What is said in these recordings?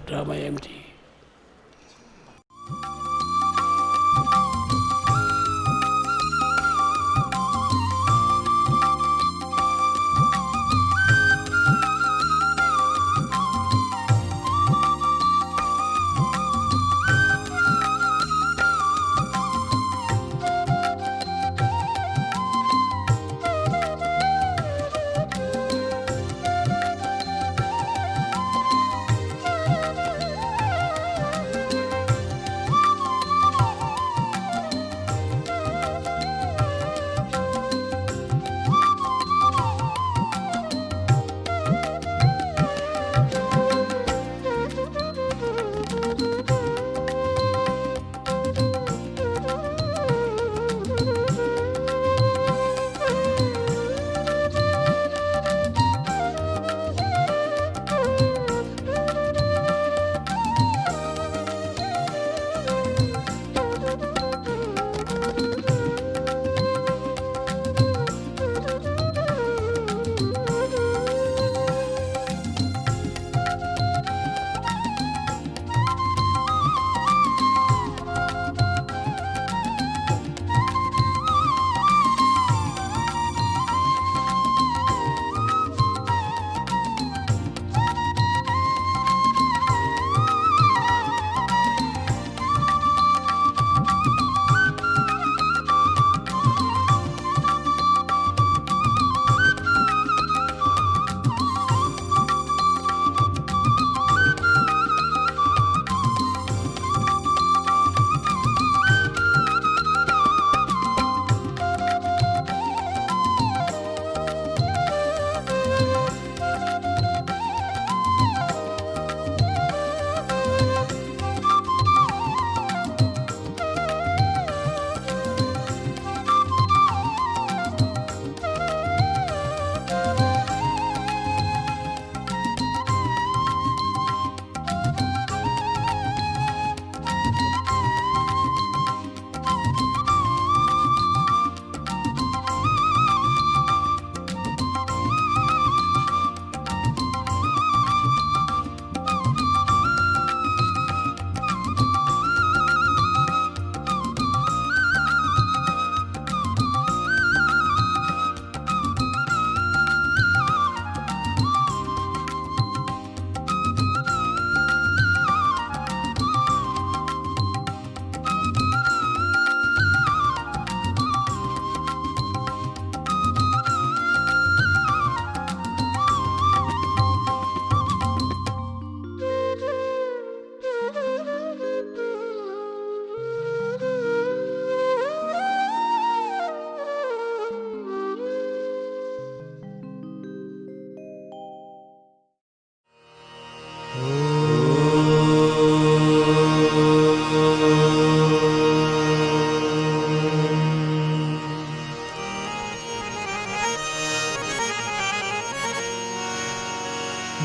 Drama ఏమిటి?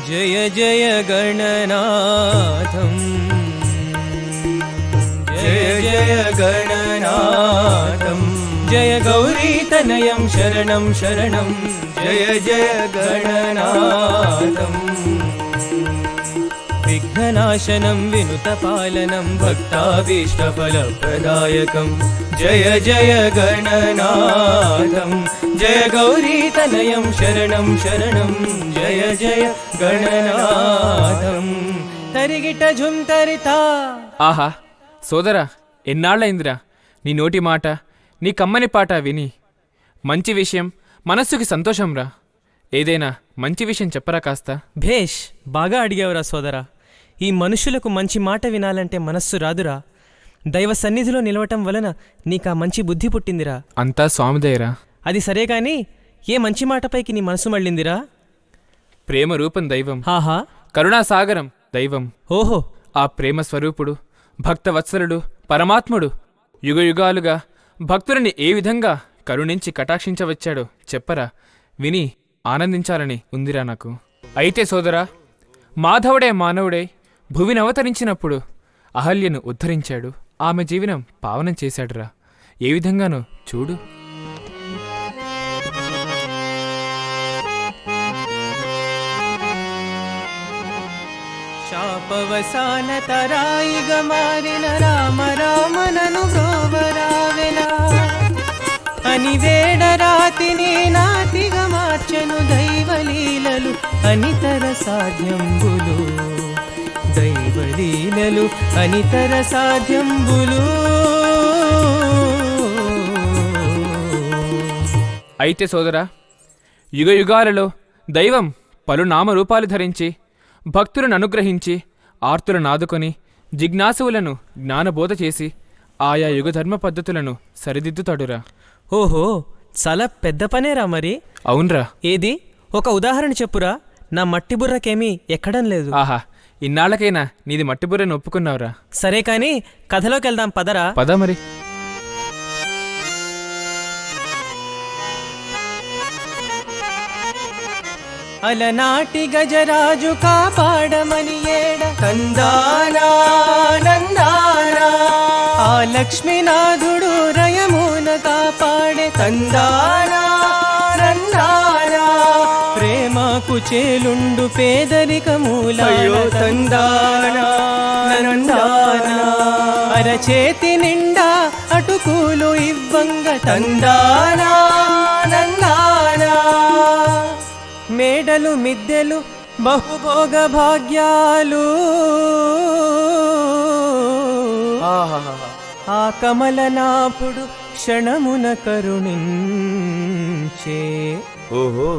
जय जय गणनाथं जय जय गणनाथं जय गौरीतनयं शरणं शरणं जय जय गणनाथं विघ्ननाशनं विनुतपालनं भक्ताभीष्टफलप्रदायकं जय जय गणनाथं जय गौरीतनयं शरणं शरणं जय जय గణనాథం తరిగిట ఝుంతరితా. ఆహా సోదరా, ఎన్నాళ్ళైందిరా నీ నోటి మాట, నీ కమ్మని పాట విని. మంచి విషయం, మనస్సుకి సంతోషంరా. ఏదైనా మంచి విషయం చెప్పరా కాస్త. భేష్, బాగా అడిగావురా సోదరా. ఈ మనుషులకు మంచి మాట వినాలంటే మనస్సు రాదురా. దైవ సన్నిధిలో నిలవటం వలన నీకా మంచి బుద్ధి పుట్టిందిరా. అంతా స్వామిదయరా. అది సరే కాని ఏ మంచి మాటపైకి నీ మనసు మళ్ళిందిరా? ప్రేమ రూపం దైవం, ఆహా, కరుణాసాగరం దైవం. ఓహో, ఆ ప్రేమ స్వరూపుడు, భక్తవత్సలుడు, పరమాత్ముడు యుగయుగాలుగా భక్తులని ఏ విధంగా కరుణించి కటాక్షించవచ్చాడో చెప్పరా, విని ఆనందించాలని ఉందిరా నాకు. అయితే సోదరా, మాధవుడే మానవుడై భువినవతరించినప్పుడు అహల్యను ఉద్ధరించాడు, ఆమె జీవనం పావనం చేశాడురా. ఏ విధంగానో చూడు. శాపవసాన తరాయిగ మారిన రామ రామనను బ్రోవరావెనా అని వేడరాతిని నాతిగా మార్చెను దైవలీలలు అనితర సాధ్యంబులు దైవలీలలు అనితర సాధ్యంబులు. అయితే సోదరా, యుగ యుగాలలో దైవం పలు నామరూపాలు ధరించి భక్తులను అనుగ్రహించి ఆర్తులను ఆదుకొని జిజ్ఞాసువులను జ్ఞానబోధ చేసి ఆయా యుగధర్మ పద్ధతులను సరిదిద్దుతాడురా. ఓహో, చాలా పెద్ద పనేరా మరి. అవునరా. ఏది ఒక ఉదాహరణ చెప్పురా, నా మట్టి బుర్రకేమీ ఎక్కడం లేదు. ఆహా, ఇన్నాళ్ళకైనా నీది మట్టి బుర్రను ఒప్పుకున్నావురా. సరే కానీ కథలోకి వెళ్దాం పదరా. పద మరి. అలనాటి గజరాజు కాపాడమని ఏడ తందానా నందానా ఆ లక్ష్మీనాథుడు రయమున కాపాడే తందానా నందానా ప్రేమకు చేలుండు పేదరిక మూలాలో తందానా నందానా అరచేతి నిండా అటుకులు ఇవ్వంగ తందానా నందానా మేడలు మిద్దెలు బహుభోగ భాగ్యాలు ఆ కమలనాపుడు క్షణమున కరుణించే. ఓహో,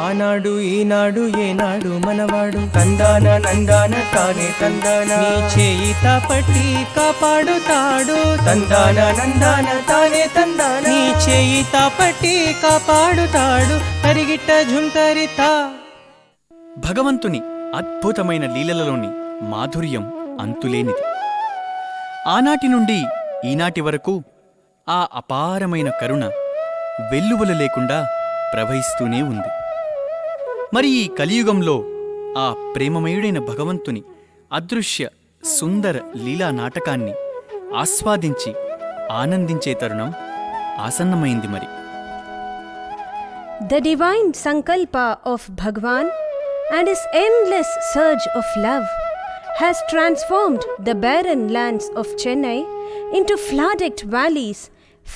ఆనాడు ఈనాడు ఏనాడు మనవాడు తందాన నందాన తానే తందాన నీ చేయిత పట్టి కాపాడుతాడు తందాన నందాన తానే తందాన నీ చేయిత పట్టి కాపాడుతాడు తరిగిట్ట ఝుంతరిత. భగవంతుని అద్భుతమైన లీలలలోని మాధుర్యం అంతులేనిది. ఆనాటి నుండి ఈనాటి వరకు ఆ అపారమైన కరుణ వెల్లువలు లేకుండా ప్రవహిస్తూనే ఉంది. మరి ఈ కలియుగంలో ఆ ప్రేమమయుడైన భగవంతుని అదృశ్య సుందర లీలా నాటకాన్ని ఆస్వాదించి ఆనందించే తరుణం ఆసన్నమైంది మరి. The divine Sankalpa of Bhagwan and his endless surge of love has transformed the barren lands of Chennai into flood-decked valleys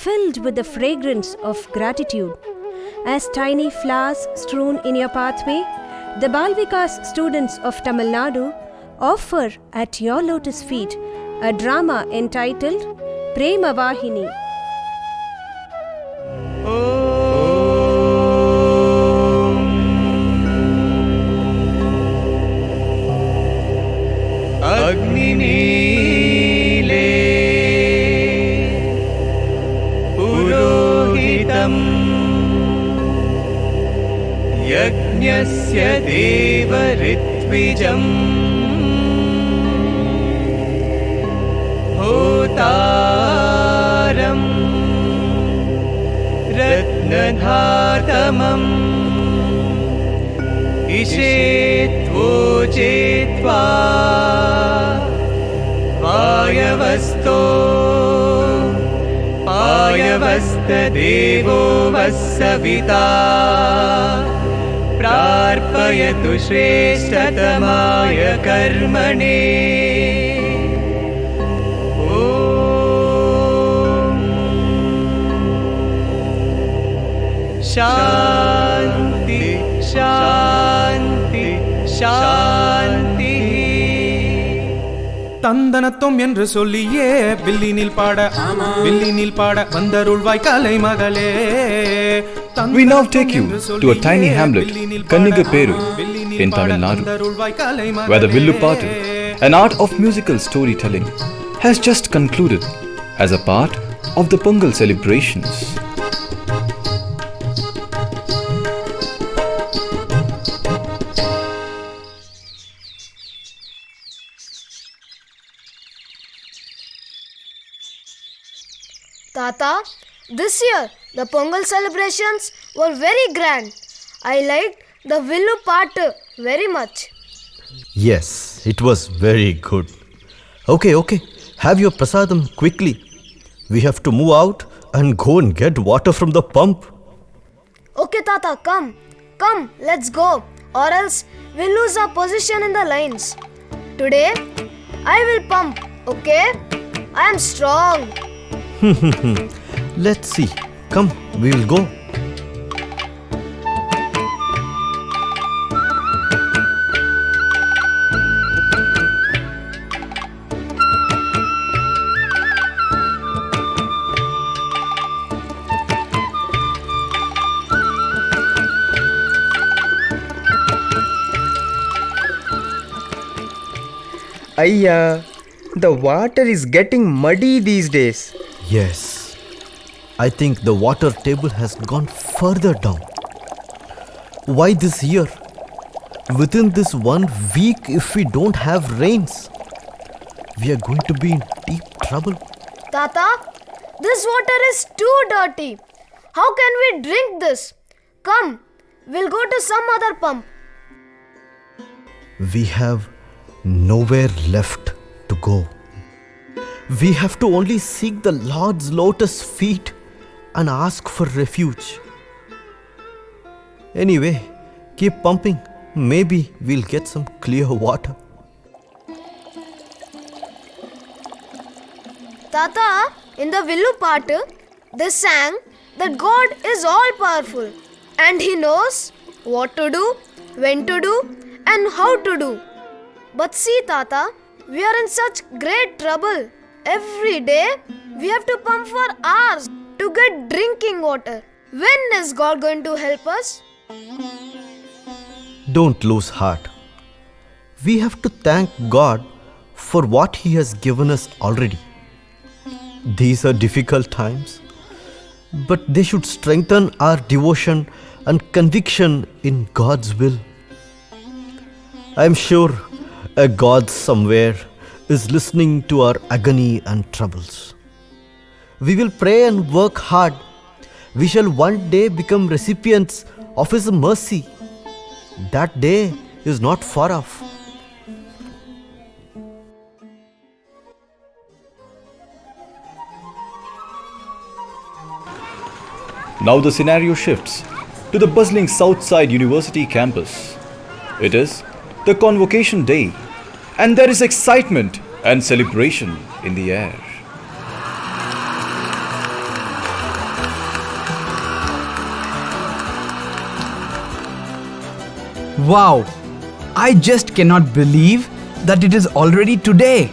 filled with the fragrance of gratitude. As tiny flowers strewn in your pathway, the Balvikas students of Tamil Nadu offer at your lotus feet a drama entitled Prema Vahini. అగ్నినీలే పురోహితం యజ్ఞస్య దేవరిత్విజం హోతారం రత్నధాతమం ఇషేత్వోచేత్వా పాయవస్తో పాయవస్తదేవో వస్సవితా ప్రార్పయతు శ్రేష్టతమాయ కర్మణే. ఓం శాంతి శాంతి శాంతి. தந்தனத்தோம் என்று சொல்லியே வில்லினில் பாட வந்தருள்வாய் கலை மகளே. We now take you to a tiny hamlet, Kannigaperu, in Tamil Nadu, where the Villupattu, an art of musical storytelling, has just concluded as a part of the Pongal celebrations. Tata, this year the Pongal celebrations were very grand. I liked the Villupattu very much. Yes, it was very good. Okay, have your prasadam quickly. We have to move out and go and get water from the pump. Okay, Tata, come, let's go, or else we'll lose our position in the lines. Today, I will pump, okay? I am strong. Let's see. Come, we will go. Ayya, the water is getting muddy these days. Yes. I think the water table has gone further down. Why this year? Within this 1 week, if we don't have rains, we are going to be in deep trouble. Tata, this water is too dirty. How can we drink this? Come, we'll go to some other pump. We have nowhere left to go. We have to only seek the Lord's lotus feet and ask for refuge. Anyway, keep pumping. Maybe we'll get some clear water. Tata, in the Villu part, they sang that God is all powerful and He knows what to do, when to do, and how to do. But see, Tata, we are in such great trouble. Every day, we have to pump for hours to get drinking water. When is God going to help us? Don't lose heart. We have to thank God for what He has given us already. These are difficult times, but they should strengthen our devotion and conviction in God's will. I am sure a God somewhere is listening to our agony and troubles. We will pray and work hard. We shall one day become recipients of His mercy. That day is not far off. Now the scenario shifts to the bustling Southside University campus. It is the convocation day, and there is excitement and celebration in the air. Wow! I just cannot believe that it is already today.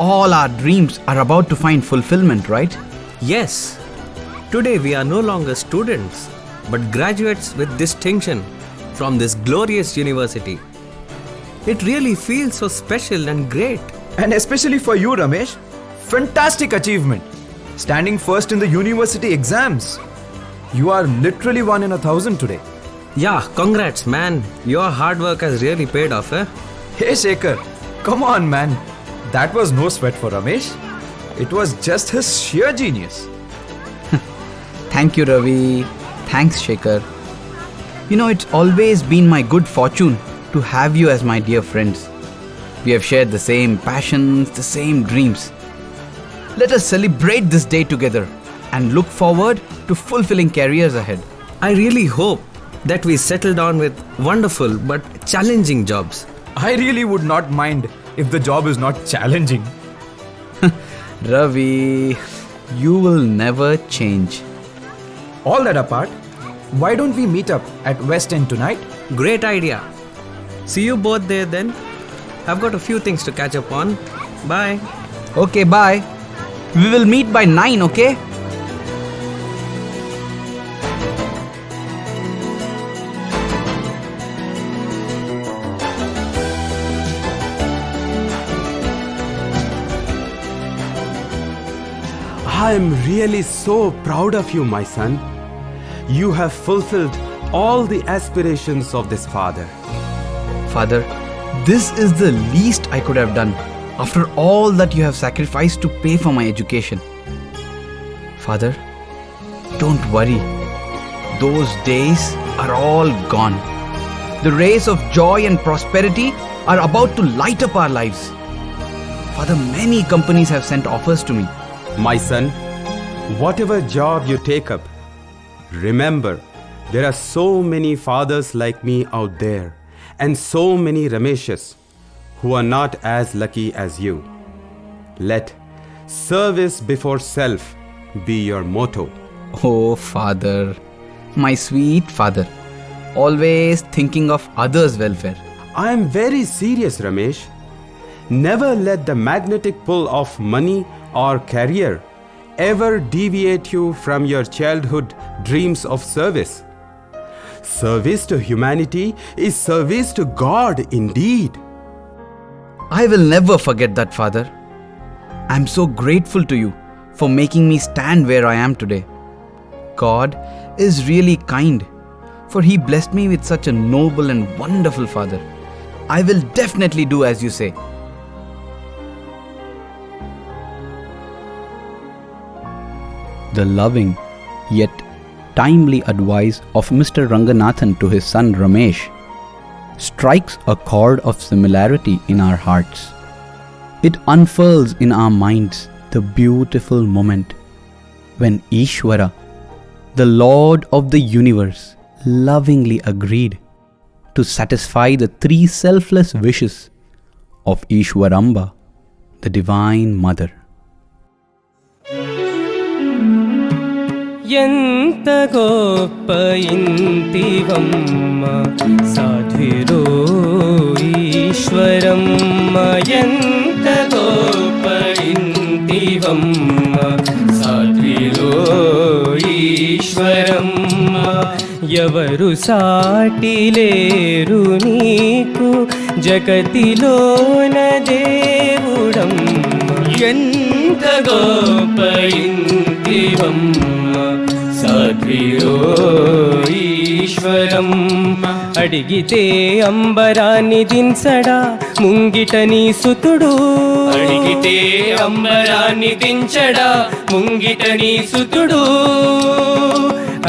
All our dreams are about to find fulfillment, right? Yes. Today we are no longer students, but graduates with distinction from this glorious university. It really feels so special and great. And especially for you, Ramesh. Fantastic achievement. Standing first in the university exams. You are literally 1 in 1,000 today. Yeah, congrats, man. Your hard work has really paid off, eh? Hey, Shekhar. Come on, man. That was no sweat for Ramesh. It was just his sheer genius. Thank you, Ravi. Thanks, Shekhar. You know, it's always been my good fortune to have you as my dear friends. We have shared the same passions, the same dreams. Let us celebrate this day together and look forward to fulfilling careers ahead. I really hope that we settle down with wonderful but challenging jobs. I really would not mind if the job is not challenging. Ravi, you will never change. All that apart, why don't we meet up at West End tonight? Great idea. See you both there then. I've got a few things to catch up on. Bye. Okay, bye. We will meet by 9, okay? I am really so proud of you, my son. You have fulfilled all the aspirations of this father. Father, this is the least I could have done after all that you have sacrificed to pay for my education. Father, don't worry. Those days are all gone. The rays of joy and prosperity are about to light up our lives. Father, many companies have sent offers to me. My son, whatever job you take up, remember, there are so many fathers like me out there and so many Rameshes who are not as lucky as you. Let service before self be your motto. Oh, Father, my sweet father, always thinking of others' welfare. I am very serious, Ramesh. Never let the magnetic pull of money or career ever deviate you from your childhood dreams of service. Service to humanity is service to God indeed. I will never forget that, Father. I am so grateful to you for making me stand where I am today. God is really kind, for He blessed me with such a noble and wonderful father. I will definitely do as you say. The loving yet timely advice of Mr. Ranganathan to his son Ramesh strikes a chord of similarity in our hearts. It unfurls in our minds the beautiful moment when Ishwara, the Lord of the universe, lovingly agreed to satisfy the three selfless wishes of Ishwaramba, the Divine Mother. ఎంత గొప్ప ఇంటివమ్మ సాధ్విరో ఈశ్వరమ్మ ఎంత గొప్ప ఇంటివమ్మ సాధ్విరో ఈశ్వరమ్మ ఎవరు సాటి లేరు నీకు జగతిలోన దేవుడమ్మ ఎంత గొప్ప ఇంటివమ్మ సాధ్విరో ఈశ్వరమ్మ అడిగితే అంబరాన్ని దించడా ముంగిట నీ సుతుడు అడిగితే అంబరాన్ని దించడా ముంగిట నీ సుతుడు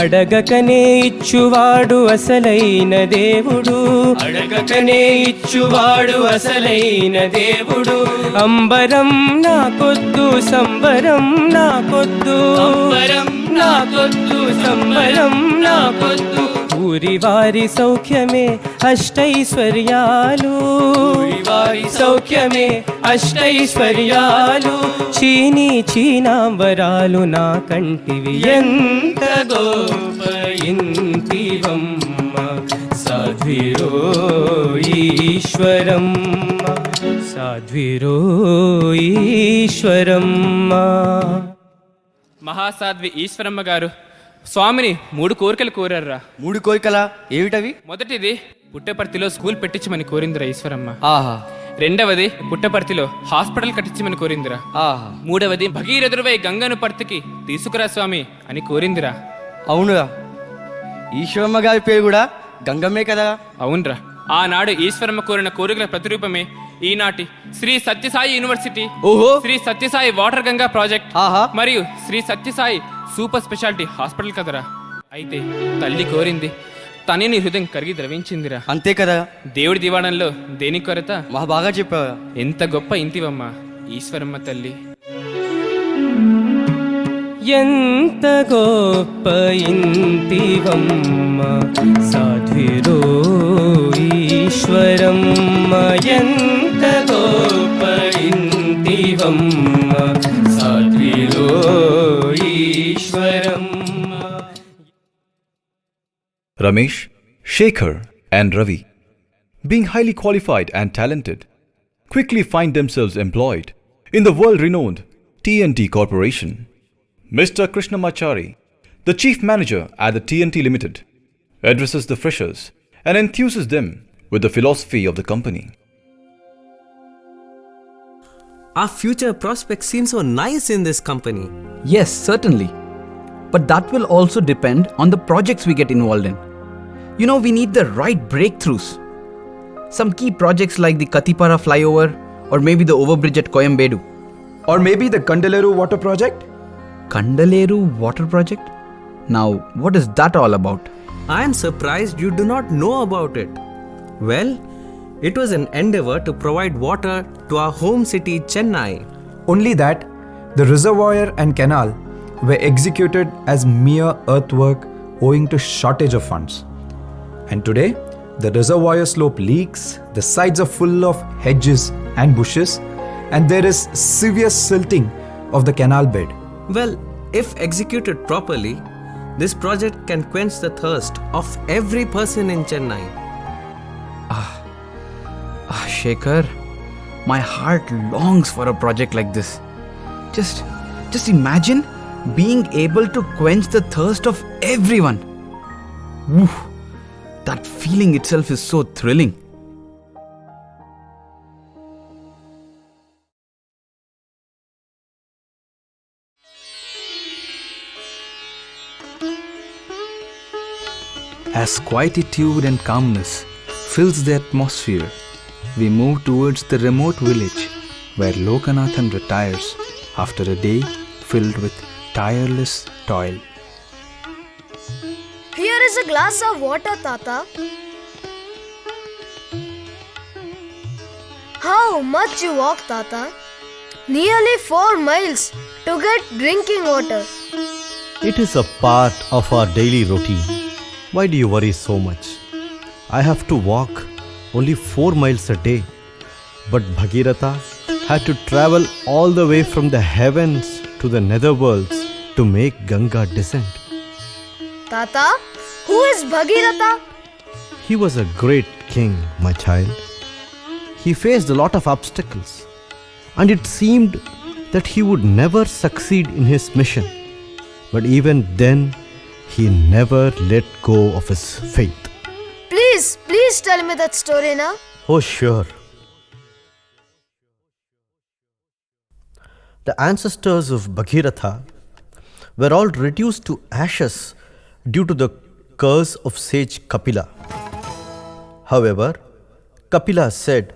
అడగకనే ఇచ్చువాడు అసలైన దేవుడు అడగకనే ఇచ్చువాడు అసలైన దేవుడు అంబరం నాకొద్దు సంబరం నాకొద్దు అంబరం నాకొద్దు సంబరం నాకొద్దు ఊరి వారి సౌఖ్యమే అష్టైశ్వర్యాలు ఊరి వారి సౌఖ్యమే అష్టైశ్వర్యాలు చీనీ చీనాంబరాలు నా కంటివి ఎంత గొప్ప ఇంటివమ్మ సాధ్విరో ఈశ్వరమ్మ సాధ్విరో ఈశ్వరమ్మ. మహాసాధ్వి ఈశ్వరమ్మ గారు స్వామిని 3 కోరికలు కోరారా. 3 కోరికలా? ఏమిటవి? మొదటిది పుట్టపర్తిలో స్కూల్ పెట్టించమని కోరిందిరా ఈశ్వరమ్మ. ఆహా. రెండవది పుట్టపర్తిలో హాస్పిటల్ కట్టించమని కోరిందిరా. ఆహా. మూడవది భగీరథుడివై గంగను పర్తికి తీసుకురా స్వామి అని కోరిందిరా. అవునురా, ఈశ్వరమ్మ గారి పేరు కూడా గంగమ్మే కదా. అవునరా, ఆనాడు ఈశ్వరమ్మ కోరిన కోరికల ప్రతిరూపమే ఈనాటి Shri Sathya Sai university, Shri Sathya Sai water Ganga project మరియు Shri Sathya Sai super speciality hospital కదరా. అయితే తల్లి కోరింది, తనే నీ హృదయం కరిగి ద్రవించిందిరా. అంతే కదా. దేవుడి దివాణంలో దేని కొరత? మహా బాగా చెప్పావా. ఎంత గొప్ప ఇంటివమ్మ ఈశ్వరమ్మ తల్లి. ఎంత గొప్ప ఇంటివమ్మ సాధ్విరో ఈశ్వరమ్మ ఎంత గొప్ప ఇంటివమ్మ సాధ్విరో Eshwaramma. Ramesh, Shekhar and Ravi, being highly qualified and talented, quickly find themselves employed in the world-renowned TNT Corporation. Mr. Krishnamachari, the chief manager at the TNT Limited, addresses the freshers and enthuses them with the philosophy of the company. Our future prospects seem so nice in this company. Yes, certainly. But that will also depend on the projects we get involved in. You know, we need the right breakthroughs. Some key projects like the Katipara flyover, or maybe the overbridge at Coimbatore. Or maybe the Kandaleru water project? Kandaleru water project? Now, what is that all about? I am surprised you do not know about it. Well, it was an endeavor to provide water to our home city, Chennai. Only that, the reservoir and canal were executed as mere earthwork owing to shortage of funds. And today, The reservoir slope leaks, the sides are full of hedges and bushes, and there is severe silting of the canal bed. Well, if executed properly, this project can quench the thirst of every person in Chennai. Shekhar, my heart longs for a project like this. Just imagine being able to quench the thirst of everyone. Woof, that feeling itself is so thrilling. As quietude and calmness fills the atmosphere, we move towards the remote village where Lokanathan retires after a day filled with tireless toil. Here is a glass of water, Tata. How much you walk, Tata? Nearly 4 miles to get drinking water. It is a part of our daily routine. Why do you worry so much? I have to walk only 4 miles a day. But Bhagiratha had to travel all the way from the heavens to the netherworlds to make Ganga descend. Tata, who is Bhagiratha? He was a great king, my child. He faced a lot of obstacles, and it seemed that he would never succeed in his mission. But even then, he never let go of his faith. Please tell me that story now. Oh, sure. The ancestors of Bhagiratha were all reduced to ashes due to the curse of sage Kapila. However, Kapila said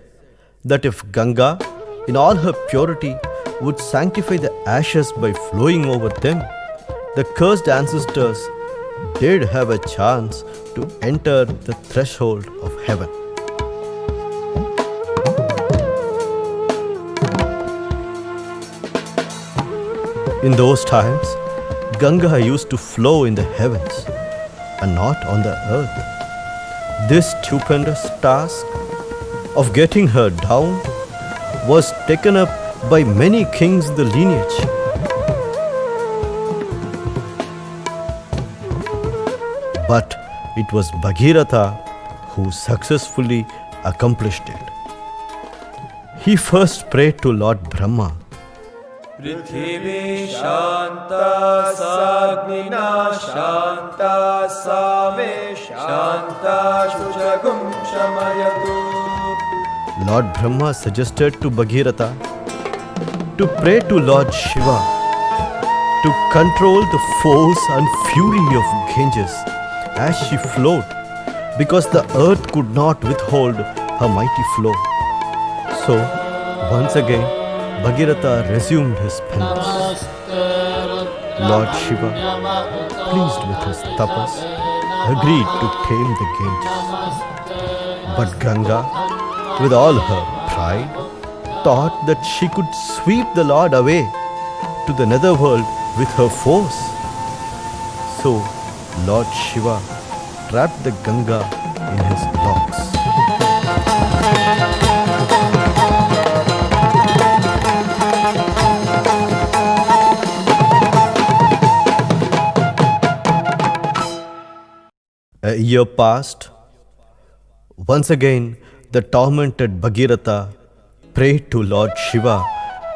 that if Ganga, in all her purity, would sanctify the ashes by flowing over them, the cursed ancestors did have a chance to enter the threshold of heaven. In those times, Ganga used to flow in the heavens and not on the earth. This stupendous task of getting her down was taken up by many kings in the lineage. But it was Bhagiratha who successfully accomplished it. He first prayed to Lord Brahma. Prithvi Shanta Sagnina Shanta Same Shanta Shujagum Shamayatu. Lord Brahma suggested to Bhagiratha to pray to Lord Shiva to control the force and fury of Ganges as she flowed, because the earth could not withhold her mighty flow. So, once again, Bhagiratha resumed his penance. Lord Shiva, pleased with his tapas, agreed to tame the Ganges. But Ganga, with all her pride, thought that she could sweep the Lord away to the netherworld with her force. So, Lord Shiva trapped the Ganga in his locks. A year passed. Once again, the tormented Bhagiratha prayed to Lord Shiva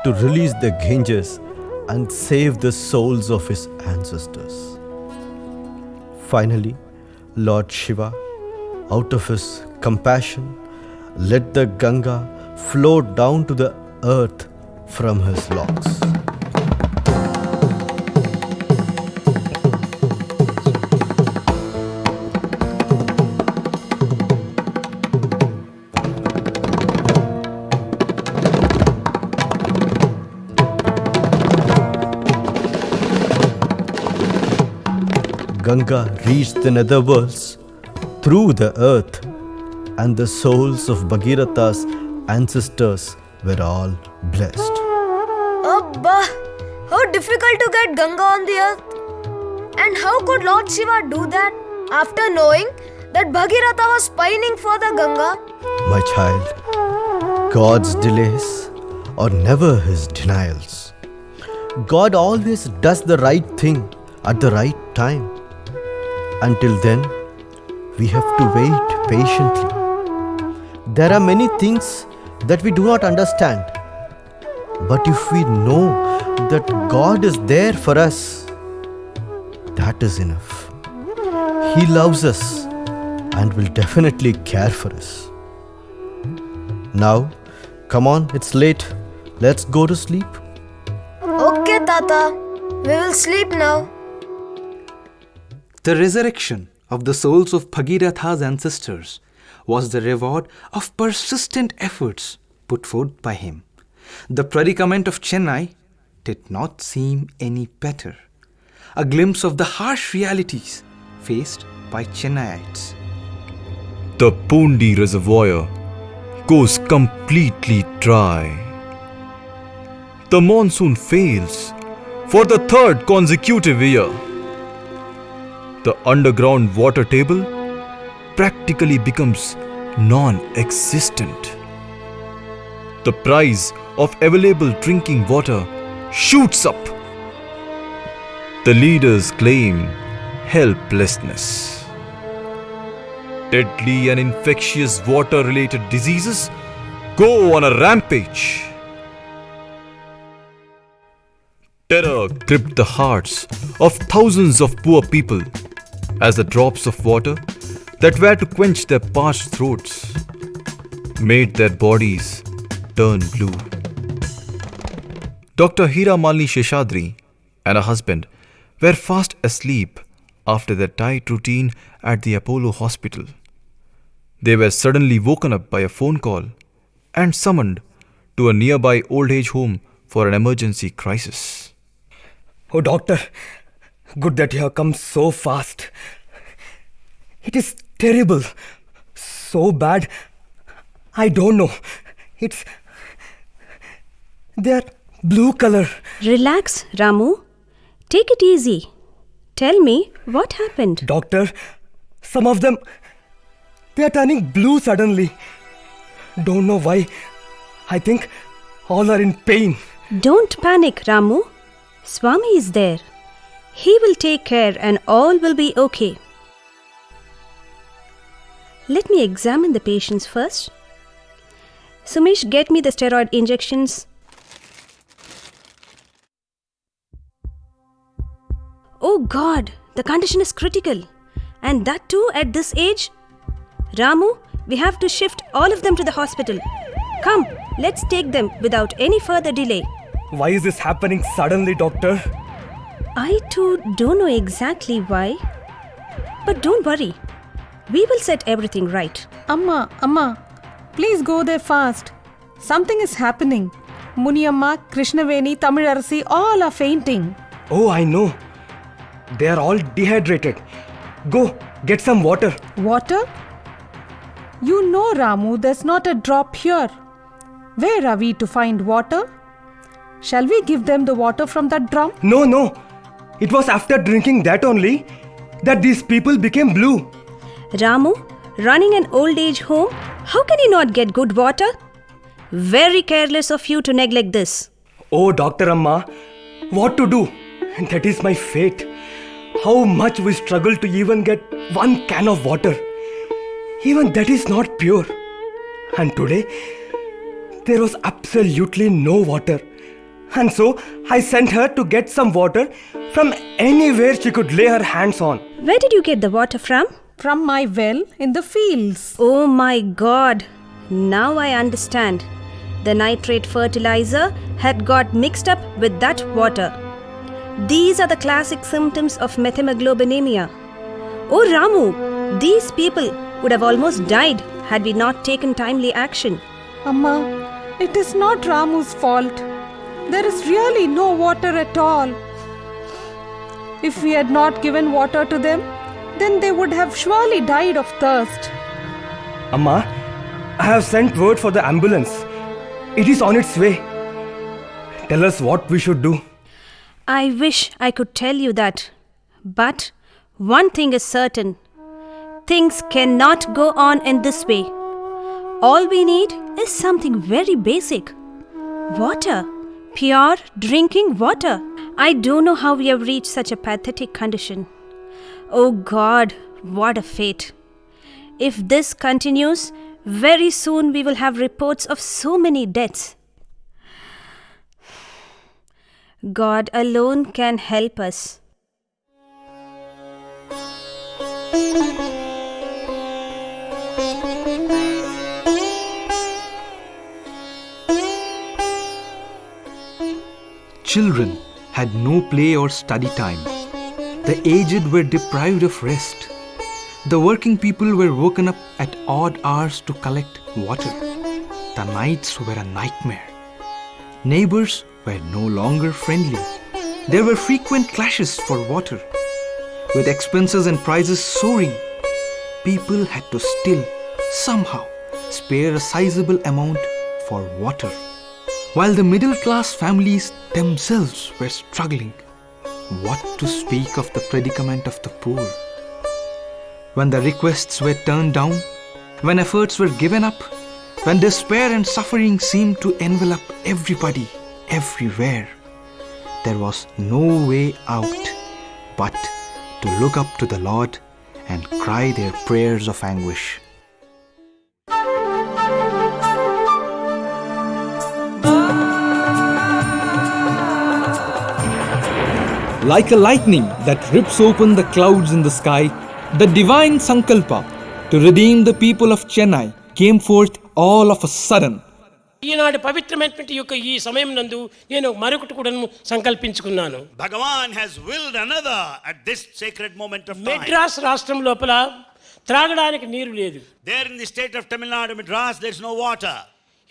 to release the Ganges and save the souls of his ancestors. Finally, Lord Shiva, out of his compassion, let the Ganga flow down to the earth from his locks. Ganga reached the netherworlds through the earth, and the souls of Bhagiratha's ancestors were all blessed. Abba, how difficult to get Ganga on the earth. And how could Lord Shiva do that after knowing that Bhagirath was pining for the Ganga? My child, God's delays are never his denials. God always does the right thing at the right time. Until then, we have to wait patiently. There are many things that we do not understand. But if we know that God is there for us, that is enough. He loves us and will definitely care for us. Now, come on, it's late. Let's go to sleep. Okay, Tata. We will sleep now. The resurrection of the souls of Bhagiratha's ancestors was the reward of persistent efforts put forth by him. The predicament of Chennai did not seem any better. A glimpse of the harsh realities faced by Chennaites. The Pondi Reservoir goes completely dry. The monsoon fails for the third consecutive year. The underground water table practically becomes non-existent. The price of available drinking water shoots up. The leaders claim helplessness. Deadly and infectious water-related diseases go on a rampage. Terror gripped the hearts of thousands of poor people as the drops of water that were to quench their parched throats made their bodies turn blue. Dr. Hira Malini Sheshadri and her husband were fast asleep after their diet routine at the Apollo hospital. They were suddenly woken up by a phone call and summoned to a nearby old age home for an emergency crisis. Oh, doctor, good that you have come so fast. It is terrible. So bad. I don't know. They're blue color. Relax, Ramu. Take it easy. Tell me what happened. Doctor, some of them, they are turning blue suddenly. Don't know why. I think all are in pain. Don't panic, Ramu. Swami is there. He will take care and all will be okay. Let me examine the patients first. Sumesh, get me the steroid injections. Oh God, the condition is critical. And that too at this age? Ramu, we have to shift all of them to the hospital. Come, let's take them without any further delay. Why is this happening suddenly, doctor? I too don't know exactly why. But don't worry. We will set everything right. Amma, please go there fast. Something is happening. Muniyamma, Krishnaveni, Tamizharasi, all are fainting. Oh, I know. They are all dehydrated. Go, get some water. Water? You know, Ramu, there's not a drop here. Where are we to find water? Shall we give them the water from that drum? No. It was after drinking that only that these people became blue. Ramu, running an old age home, how can you not get good water? Very careless of you to neglect this. Oh, Dr. Amma, what to do? That is my fate. How much we struggle to even get one can of water. Even that is not pure. And today, there was absolutely no water. And so, I sent her to get some water from anywhere she could lay her hands on. Where did you get the water from? From my well in the fields. Oh my God. Now I understand. The nitrate fertilizer had got mixed up with that water. These are the classic symptoms of methemoglobinemia. Oh Ramu, these people would have almost died had we not taken timely action. Amma, it is not Ramu's fault. There is really no water at all. If we had not given water to them, then they would have surely died of thirst. Amma, I have sent word for the ambulance. It is on its way. Tell us what we should do. I wish I could tell you that. But one thing is certain. Things cannot go on in this way. All we need is something very basic. Water. Pure drinking water. I don't know how we have reached such a pathetic condition. Oh God, what a fate. If this continues, very soon we will have reports of so many deaths. God alone can help us. Children had no play or study time. The aged were deprived of rest. The working people were woken up at odd hours to collect water. The nights were a nightmare. Neighbors were no longer friendly. There were frequent clashes for water. With expenses and prices soaring, people had to still, somehow, spare a sizable amount for water. While the middle-class families themselves were struggling, what to speak of the predicament of the poor? When the requests were turned down, when efforts were given up, when despair and suffering seemed to envelop everybody, everywhere, there was no way out but to look up to the Lord and cry their prayers of anguish. Like a lightning that rips open the clouds in the sky, the divine Sankalpa to redeem the people of Chennai came forth all of a sudden. ఈనాడు పవిత్రమైనటువంటి యొక్క ఈ సమయం నందు నేను మరొకటి కూడా సంకల్పించుకున్నాను. Bhagavan has willed another at this sacred moment of time. Madras రాష్ట్రం లోపల త్రాగడానికి నీరు లేదు. There in the state of Tamil Nadu, Madras, there is no water.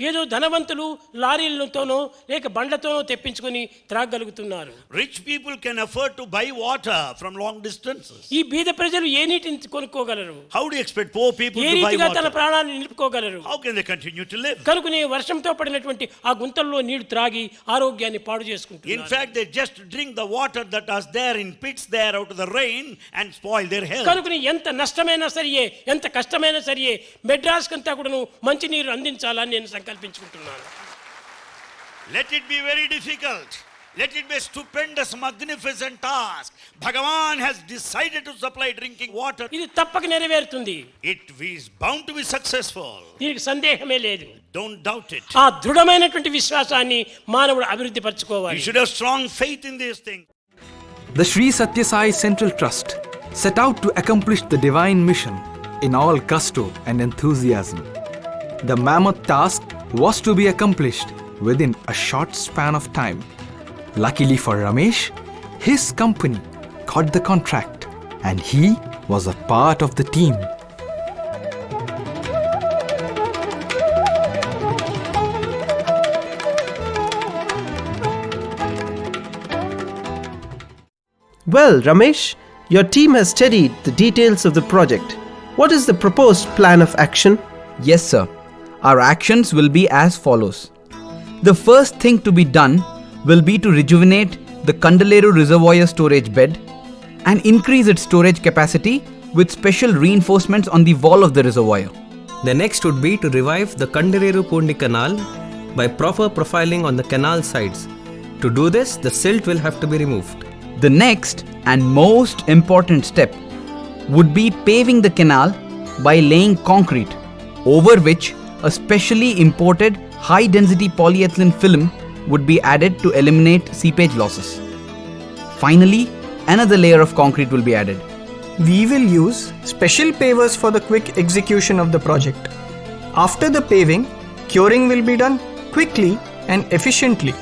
ఏదో ధనవంతులు లారీలతోనో లేక బండ్లతోనో తెప్పించుకొని త్రాగలుగుతున్నారు. Rich people can afford to buy water from long distances. ఈ బీద ప్రజలు ఏ నీటిని కొనుక్కోగలరు? How do you expect poor people to buy water? ఏ రీతిగా తన ప్రాణాన్ని నిలుపుకోగలరు? How can they continue to live? కనుకనే వర్షంతో పడినటువంటి ఆ గుంతల్లో నీళ్లు త్రాగి ఆరోగ్యాన్ని పాడు చేసుకుంటున్నారు. In fact, they just drink the water that was there in pits there out of the rain and spoil their health. కనుకనే ఎంత నష్టమైనా సరియే, ఎంత కష్టమైనా సరియే, మెడ్రాస్ కంతా కూడాను మంచి నీరు అందించాలని నేను సంకల్పించుకుంటున్నాను. Let it be very difficult. Let it be a stupendous, magnificent task. Bhagavan has decided to supply drinking water. ఇది తప్పక నెరవేరుతుంది. It is bound to be successful. దీనికి సందేహమే లేదు. Don't doubt it. ఆ దృఢమైనటువంటి విశ్వాసాన్ని మానవుడు అభివృద్ధి పరచుకోవాలి. You should have strong faith in these things. The Sri Satya Sai Central Trust set out to accomplish the divine mission in all gusto and enthusiasm. The mammoth task was to be accomplished within a short span of time. Luckily for Ramesh, his company got the contract and he was a part of the team. Well, Ramesh, your team has studied the details of the project. What is the proposed plan of action? Yes, sir. Our actions will be as follows. The first thing to be done will be to rejuvenate the Kandaleru Reservoir storage bed and increase its storage capacity with special reinforcements on the wall of the reservoir. The next would be to revive the Kandareru Pundi Canal by proper profiling on the canal sides. To do this, the silt will have to be removed. The next and most important step would be paving the canal by laying concrete, over which a specially imported high-density polyethylene film would be added to eliminate seepage losses. Finally, another layer of concrete will be added. We will use special pavers for the quick execution of the project. After the paving, curing will be done quickly and efficiently.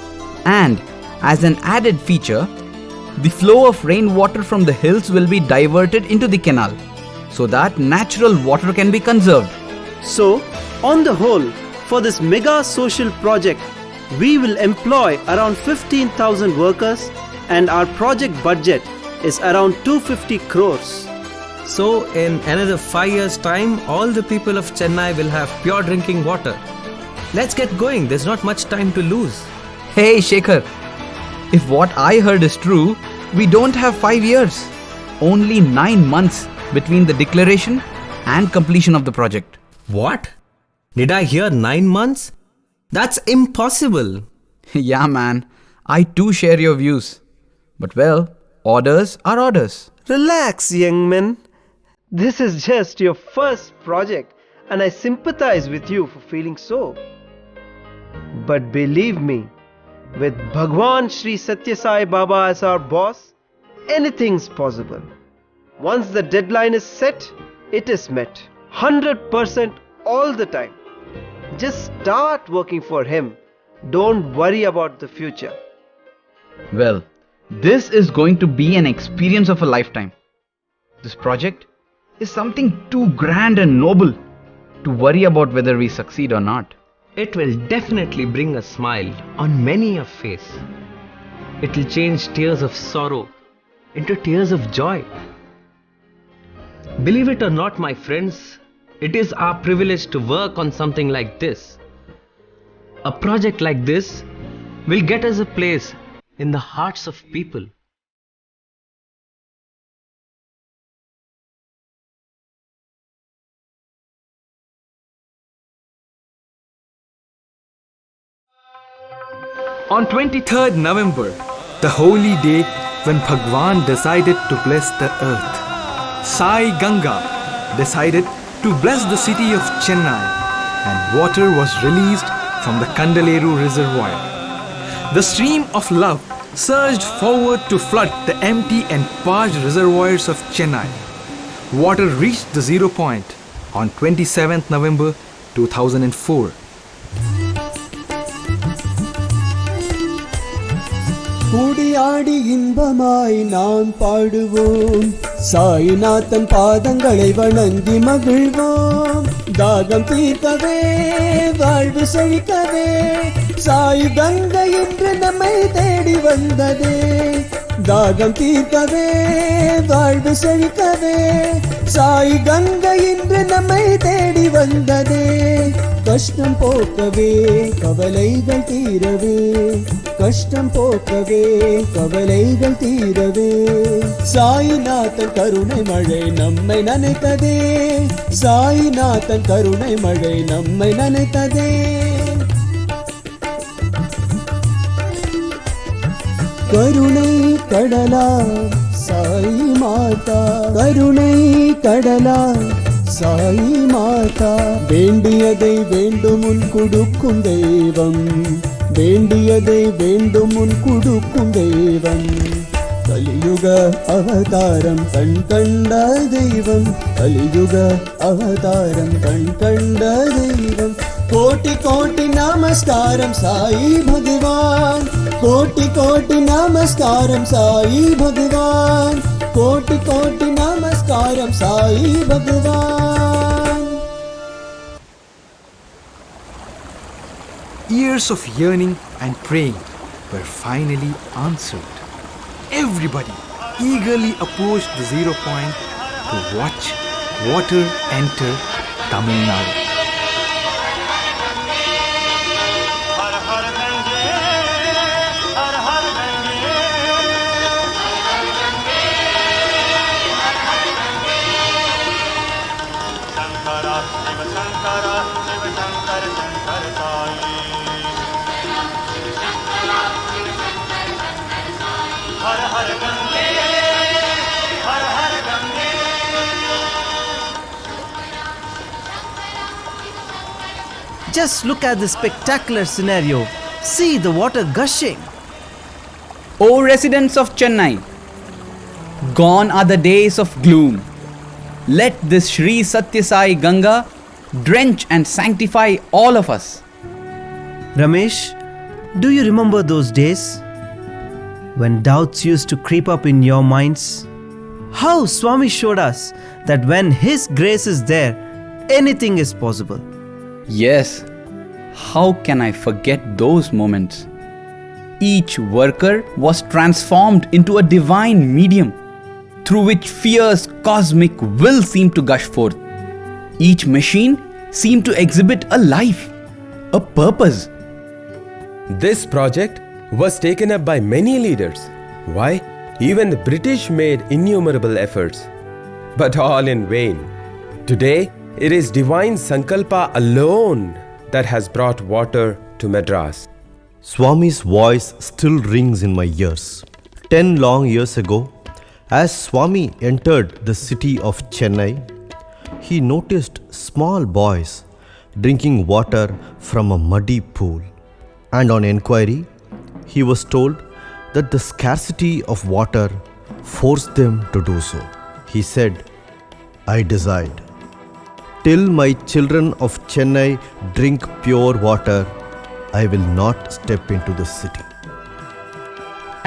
And as an added feature, the flow of rainwater from the hills will be diverted into the canal so that natural water can be conserved. So, on the whole, for this mega social project, we will employ around 15,000 workers and our project budget is around 250 crores. So, in another 5 years' time, all the people of Chennai will have pure drinking water. Let's get going. There's not much time to lose. Hey, Shekhar. If what I heard is true, we don't have 5 years. Only 9 months between the declaration and completion of the project. What? Did I hear 9 months? That's impossible. Yeah, man. I too share your views. But well, orders are orders. Relax, young man. This is just your first project, and I sympathize with you for feeling so. But believe me, with Bhagwan Sri Satya Sai Baba as our boss, anything's possible. Once the deadline is set, it is met. 100% all the time. Just start working for him. Don't worry about the future. Well, this is going to be an experience of a lifetime. This project is something too grand and noble to worry about whether we succeed or not. It will definitely bring a smile on many a face. It will change tears of sorrow into tears of joy. Believe it or not, my friends, it is our privilege to work on something like this. A project like this will get us a place in the hearts of people. On 23rd November, the holy day when Bhagwan decided to bless the earth, Sai Ganga decided to bless the city of Chennai, and water was released from the Kandaleru reservoir. The stream of love surged forward to flood the empty and parched reservoirs of Chennai. Water reached the zero point on 27th November 2004. கூடியாடி இன்பமாய் நாம் பாடுவோம், சாய்நாதன் பாதங்களை வணங்கி மகிழ்வோம். தாகம் தீர்க்கவே வாழ்வு செழிக்கவே சாய் கங்கை இன்று நம்மை தேடி வந்ததே. தாகம் தீர்க்கவே வாழ்வு செழிக்கவே சாய் கங்கை இன்று நம்மை தேடி வந்ததே. கஷ்டம் போக்கவே கவலைகள் தீரவே, கஷ்டம் போக்கவே கவலைகள் தீரவே சாய்நாதன் கருணை மழை நம்மை நனைத்ததே. சாய்நாதன் கருணை மழை நம்மை நனைத்ததே. கருணை கடலா சாய் மாதா, கருணை கடலா சாய் மாதா. வேண்டியதை வேண்டும் உன் கொடுக்கும் தெய்வம், வேண்டியதை வேண்டும் உன் கொடுக்கும் தெய்வம். கலியுக அவதாரம் கண் கண்ட தெய்வம், கலியுக அவதாரம் கண் கண்ட தெய்வம். கோட்டி கோட்டி நமஸ்காரம் சாయి பகவான், கோட்டி கோட்டி நமஸ்காரம் சாయి பகவான், கோட்டி கோட்டி நமஸ்காரம் சாయి பகவான். Years of yearning and praying were finally answered. Everybody eagerly approached the zero point to watch water enter Tamil Nadu. Just look at this spectacular scenario. See the water gushing. O residents of Chennai, gone are the days of gloom. Let this Sri Satya Sai Ganga drench and sanctify all of us. Ramesh, do you remember those days when doubts used to creep up in your minds? How Swami showed us that when His grace is there, anything is possible. Yes, how can I forget those moments? Each worker was transformed into a divine medium through which fierce cosmic will seemed to gush forth. Each machine seemed to exhibit a life, a purpose. This project was taken up by many leaders. Why? Even the British made innumerable efforts, but all in vain. Today, it is divine Sankalpa alone that has brought water to Madras. Swami's voice still rings in my ears. 10 long years ago, as Swami entered the city of Chennai, he noticed small boys drinking water from a muddy pool. And on inquiry, he was told that the scarcity of water forced them to do so. He said, "I decide. Till my children of Chennai drink pure water, I will not step into the city."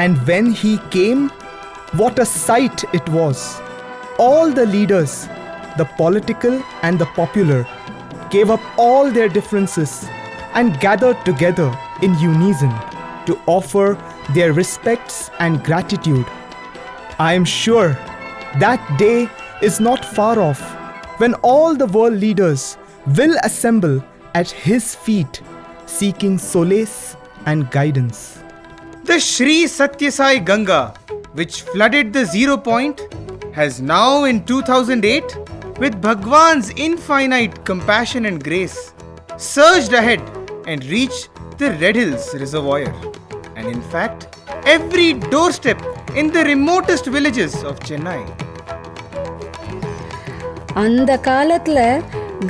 And when he came, what a sight it was! All the leaders, the political and the popular, gave up all their differences and gathered together in unison to offer their respects and gratitude. I am sure that day is not far off when all the world leaders will assemble at his feet seeking solace and guidance. The Sri Satya Sai Ganga, which flooded the 0 point, has now in 2008, with Bhagwan's infinite compassion and grace, surged ahead and reached the Red Hills Reservoir. And in fact, every doorstep in the remotest villages of Chennai. அந்த காலத்துல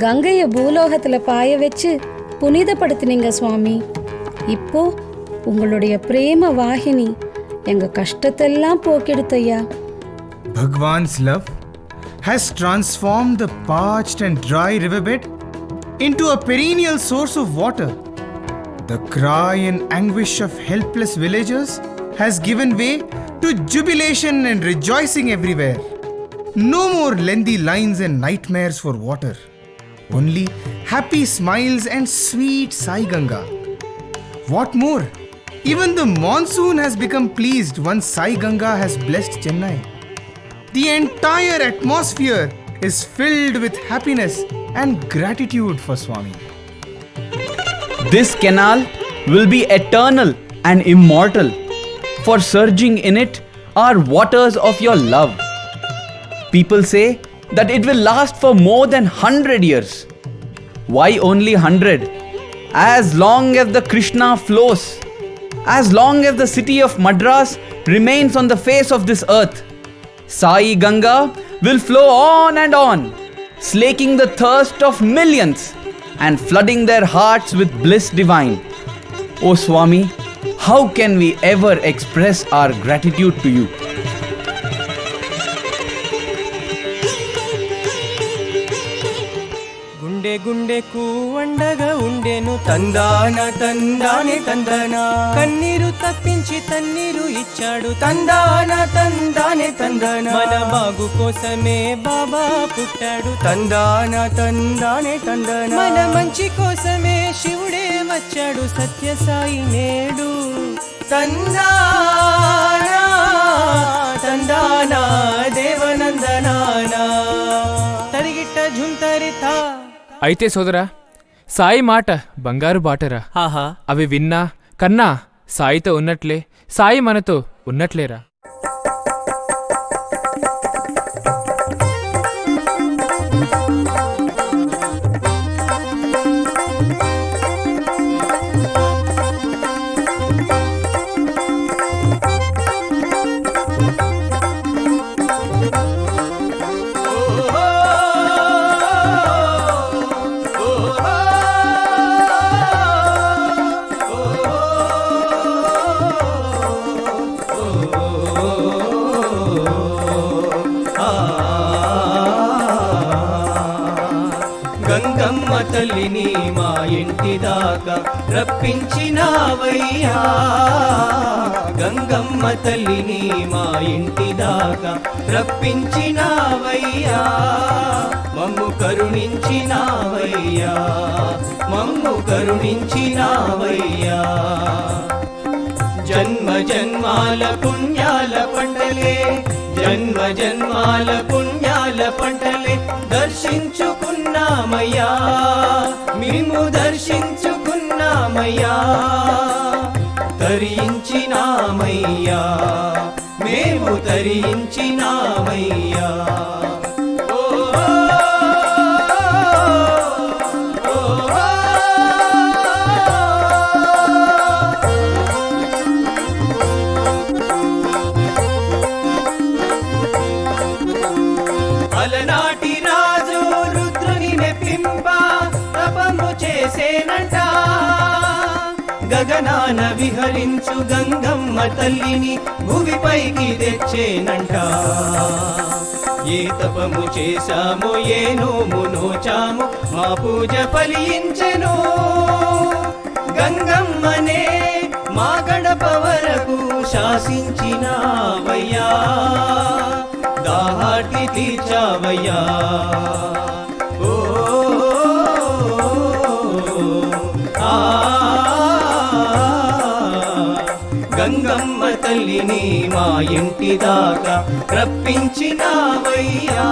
கங்கைய பூலோகத்துல பாய வச்சு புனிதப்படுத்தினீங்க சுவாமி. இப்போ உங்களுடைய பிரேம வாகினி எங்க கஷ்டத்தெல்லாம் போக்கெடுத்தையா. Bhagwan's love has transformed the parched and dry riverbed into a perennial source of water. The cry and anguish of helpless villagers has given way to jubilation and rejoicing everywhere. No more lengthy lines and nightmares for water. Only happy smiles and sweet Sai Ganga. What more? Even the monsoon has become pleased once Sai Ganga has blessed Chennai. The entire atmosphere is filled with happiness and gratitude for Swami. This canal will be eternal and immortal, for surging in it are waters of your love. People say that it will last for more than 100 years. Why only 100? As long as the Krishna flows, as long as the city of Madras remains on the face of this earth, Sai Ganga will flow on, slaking the thirst of millions and flooding their hearts with bliss divine. O Swami, how can we ever express our gratitude to you? గుండె గుండెకు అండగా ఉండెను తందాన తందానే తందన కన్నీరు తప్పించి తన్నీరు ఇచ్చాడు తందాన తందానే తందన మన బాగు కోసమే బాబా పుట్టాడు తందాన తందానే తందన మన మంచి కోసమే శివుడే వచ్చాడు సత్యసాయి నేడు తందాన తందాన దేవనందనాన తరిగిట్ట ఝుంతరితా. అయితే సోదరా, సాయి మాట బంగారు బాటరా. ఆహా, అవి విన్నా కన్నా సాయితో ఉన్నట్లే, సాయి మనతో ఉన్నట్లేరా. గంగమ్మ తల్లిని మా ఇంటి దాకా రప్పించినావయ్యా, గంగమ్మ తల్లిని మా ఇంటి దాకా రప్పించినావయ్యా, మమ్ము కరుణించినావయ్యా, మమ్ము కరుణించినావయ్యా. జన్మ జన్మాల పుణ్యాల పంటలే, జన్మ జన్మాల పుణ్యాల పంటలే దర్శించుకున్నామయ్యా, మేము దర్శించుకున్నామయ్యా, తరించినామయ్యా, మేము తరించినామయ్యా. ఓ తెచ్చేనంట గగనాన విహరించు గంగమ్మ తల్లిని భువిపైకి తెచ్చేనంట ఏ తపము చేశామో ఏ నోము నోచాము మా పూజ ఫలించెను గంగమ్మనే మా గడప వరకు శాసించినావయ్యా దాహార్తి తీర్చావయ్యా ఓ ఆ గంగమ్మ తల్లిని మా ఇంటి దాకా రప్పించినావయ్యా